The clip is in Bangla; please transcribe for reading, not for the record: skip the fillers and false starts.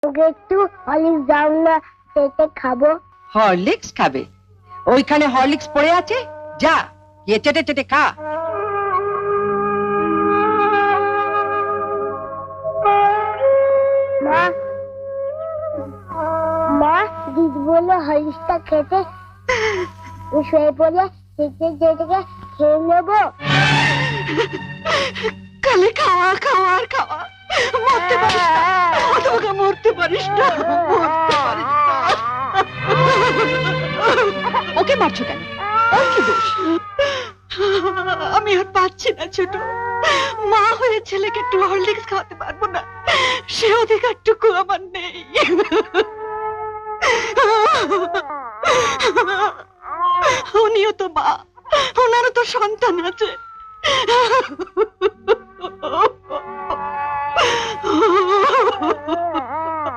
একটু হরলিক্স দাও না, সেটা খাবো। হরলিক্স খাবে? ওইখানে হরলিক্স পড়ে আছে, যা গিয়ে চেটে চেটে খা। মা, মা, দিদি বললো হরলিক্সটা খেতে। শুয়ে পড়ে চেটে চেটে খেয়ে নেবো। কালে খাওয়া খাওয়া আর খাওয়া, মরতে পারিস না, তোমাকে মরতে পারিস না, মরতে পারিস না। ওকে মারছো কেন? ওর কি দোষ? আমি আর পাচ্ছি না ছোট, মা হয়ে ছেলেকে একটু হরলিক্স খাওয়াতে পারবো না, সে অধিকারটুকু আমার নেই। উনিও তো মা, ওনারও তো সন্তান আছে।